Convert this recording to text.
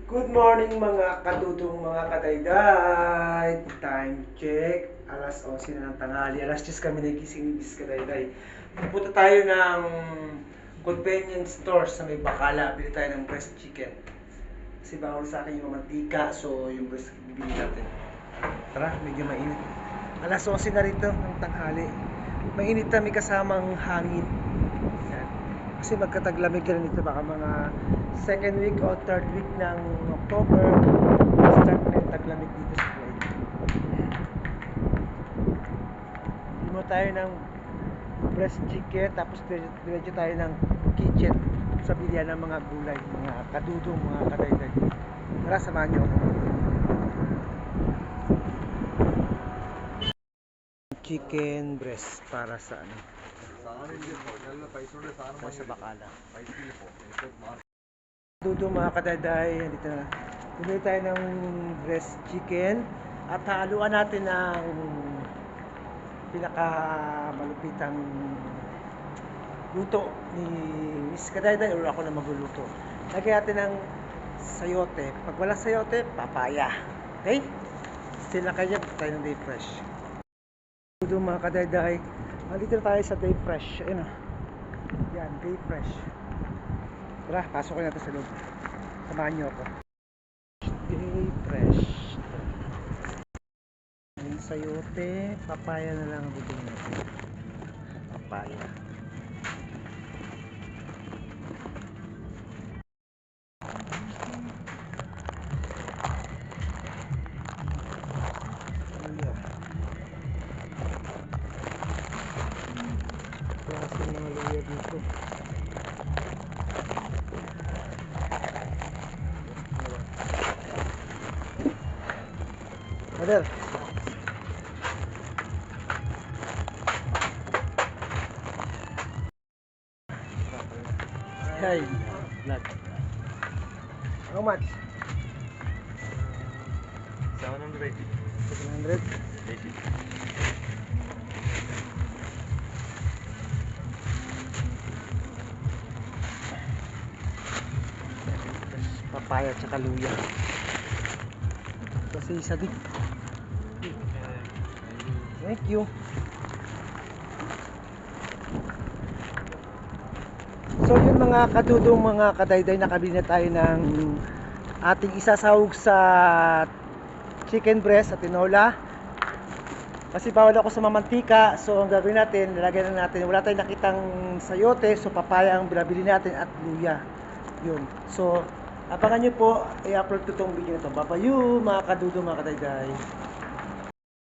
Good morning mga kadudong mga kadayday. Time check. Alas 11 na ng tanghali. Alas 10 kami nagising ni Bis Kadayday. Pupunta tayo ng convenience store sa may Bacala. Bili tayo ng breast chicken. Kasi bawal sa akin yung mantika. So yung breast bibili natin. Tara, medyo mainit. Alas 11 na rito ng tanghali. Mainit na, may kasamang hangin. Yan. Kasi magkataglamig na nito, baka mga second week o third week ng October start na yung taglamig dito sa Kuwait. Hindi mo tayo ng breast chicken, tapos diretso tayo ng kitchen sa bilihan ng mga gulay, mga kadudong, mga kadayday. Tara, samahan nyo ako. Chicken breast para sa ano? Para sa Bacala. Dudong mga kadayday, dito na. Bumili tayo ng breast chicken at haluan natin ng pinakamalupitang luto ni Miss Kadayday o ako na magluluto. Lagyan natin ng sayote. Pag wala sayote, papaya. Okay? Still na kanya, tayo ng Day Fresh. Dudong mga kadayday, dito na tayo sa Day Fresh. Ayun o. Yan, Day Fresh. Tara, pasok natin sa loob. Samahan nyo ako. Day Fresh. Yung sayote, papaya na lang ang bibili natin. Papaya. Klase ng mga luya dito. Mother. Hey, vlog. How much? 780. 700. 80. Papaya at saka luya. Kasi isa din. Thank you. So yun mga kadudong, mga kadayday, nakabili na tayo ng ating isasahog sa chicken breast at tinola. Kasi bawal ako sa mamantika, so ang gagawin natin, nilagyan na natin, wala tayong nakitang sayote, so papaya ang binabili natin at luya. Yun. So abangan nyo po, i-upload ko itong video na ito. Babayu mga kadudong, mga kadayday.